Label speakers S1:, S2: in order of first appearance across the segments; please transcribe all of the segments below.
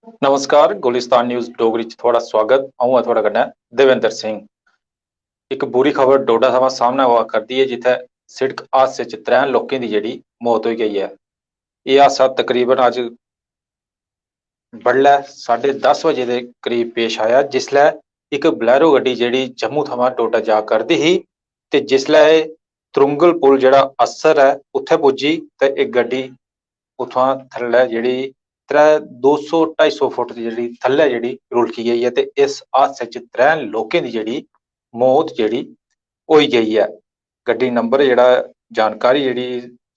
S1: नमस्कार गुलिस्तान न्यूज़ डोगरी च थुआढ़ा स्वागत। अ'ऊं आं थुआढ़े कन्नै देवेंद्र सिंह। इक बुरी खबर डोडा थमां सामने आवा करदी है जित्थै सिड़क हादसे च 3 लोकें दी जेह्ड़ी मौत होई गई है। एह् हादसा तकरीबन अज्ज बडलै 10:30 बजे दे करीब पेश आया, जिसलै इक बलैरो गड्डी जेह्ड़ी जम्मू थमां डोडा जा करदी ही ते जिसलै एह् त्रुंगल पुल जेह्ड़ा अस्सर है उत्थै पुज्जी ते इक गड्डी उत्थुआं थल्लै जेह्ड़ी 200-250 फुट दी जेह्ड़ी थल्लै जेह्ड़ी रुलकी गेई है ते इस हादसे च 3 लोकें दी जेह्ड़ी मौत जेह्ड़ी होई गेई है। गड्डी नंबर जेह्ड़ा जानकारी जेह्ड़ी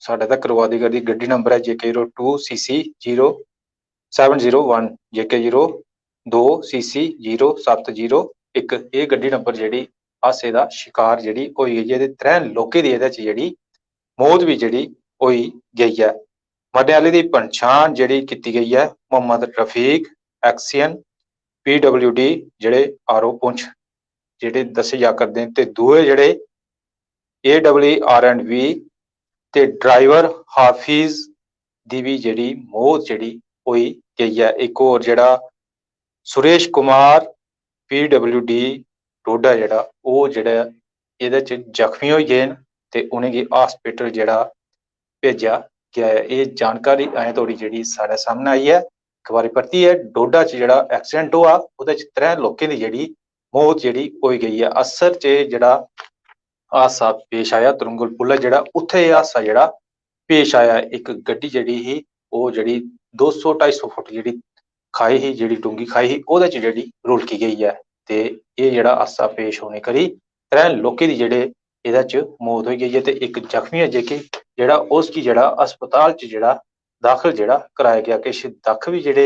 S1: साढ़े तक करवा दी करदी गड्डी नंबर है JK02 CC 0701 JK02 CC 0701। एह् गड्डी नंबर जेह्ड़ी हादसे दा शिकार जेह्ड़ी होई गेई है ते 3 लोकें दी एह्दे च जेह्ड़ी मौत भी जेह्ड़ी होई गेई है। मरने आह्ले दी पन्छान जेह्ड़ी कीती गई है मोहम्मद रफीक एक्सियन PWD जेह्ड़े RO पुंछ जेह्ड़े दस्से जा करदे न ते दूए जेह्ड़े ARR&B ते ड्राइवर हाफिज दी भी जेह्ड़ी मौत जेह्ड़ी होई गेई है। इक होर जेह्ड़ा सुरेश कुमार PWD डोडा जेह्ड़ा ओह् जेह्ड़ा एह्दे च जख्मी होई गे न ते उ'नेंगी हॉस्पिटल जेह्ड़ा भेजेआ गेआ है। एह् जानकारी अजें धोड़ी जेह्ड़ी साढ़े सामने आई है। इक बारी परतियै डोडा च जेह्ड़ा एक्सीडेंट होआ ओह्दे च 3 लोकें दी जेह्ड़ी मौत जेह्ड़ी होई गई है। अस्सर च जेह्ड़ा हादसा पेश आया त्रुंगल पुल जेह्ड़ा उत्थै एह् हादसा जेह्ड़ा पेश आया। इक गड्डी जेह्ड़ी ही ओह् जेह्ड़ी 200-250 फुट जेह्ड़ी खाई ही, जेह्ड़ी डूंगी खाई ही, ओह्दे च जेह्ड़ी रुलकी गेई है ते एह् जेह्ड़ा हादसा पेश होने करी 3 लोकें दी जेह्ड़े एह्दे च मौत होई गई है ते इक जख्मी है जेह्ड़ा उसगी जेह्ड़ा अस्पताल च जेह्ड़ा दाखल जेह्ड़ा कराया गेआ। किश दक्ख भी जेह्ड़े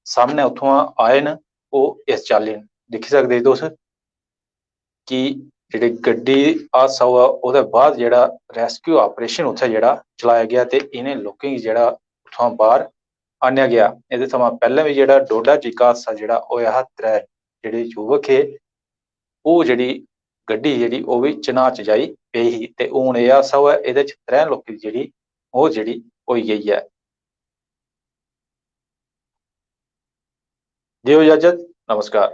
S1: सामने उत्थुआं आए न ओह् इस चाल्ली न। दिक्खी सकदे तुस कि जेह्ड़ी गड्डी हादसा होआ ओह्दे बाद जेह्ड़ा रेस्क्यू ऑपरेशन उत्थै जेह्ड़ा चलाया गेआ ते इ'नें लोकें गी जेह्ड़ा उत्थुआं बाह्र आह्नेआ गेआ। एह्दे थमां पैह्लें भी जेह्ड़ा डोडा च इक हादसा जेह्ड़ा होएआ हा, 3 जेह्ड़े युवक हे ओह् जेह्ड़ी गड्डी जेह्ड़ी ओह् बी चन्हाऽ च जाई पेई ही ते हून एह् हादसा होआ एह्दे च 3 लोकें दी जेह्ड़ी मौत जेह्ड़ी होई गेई है। देओ इजाजत, नमस्कार।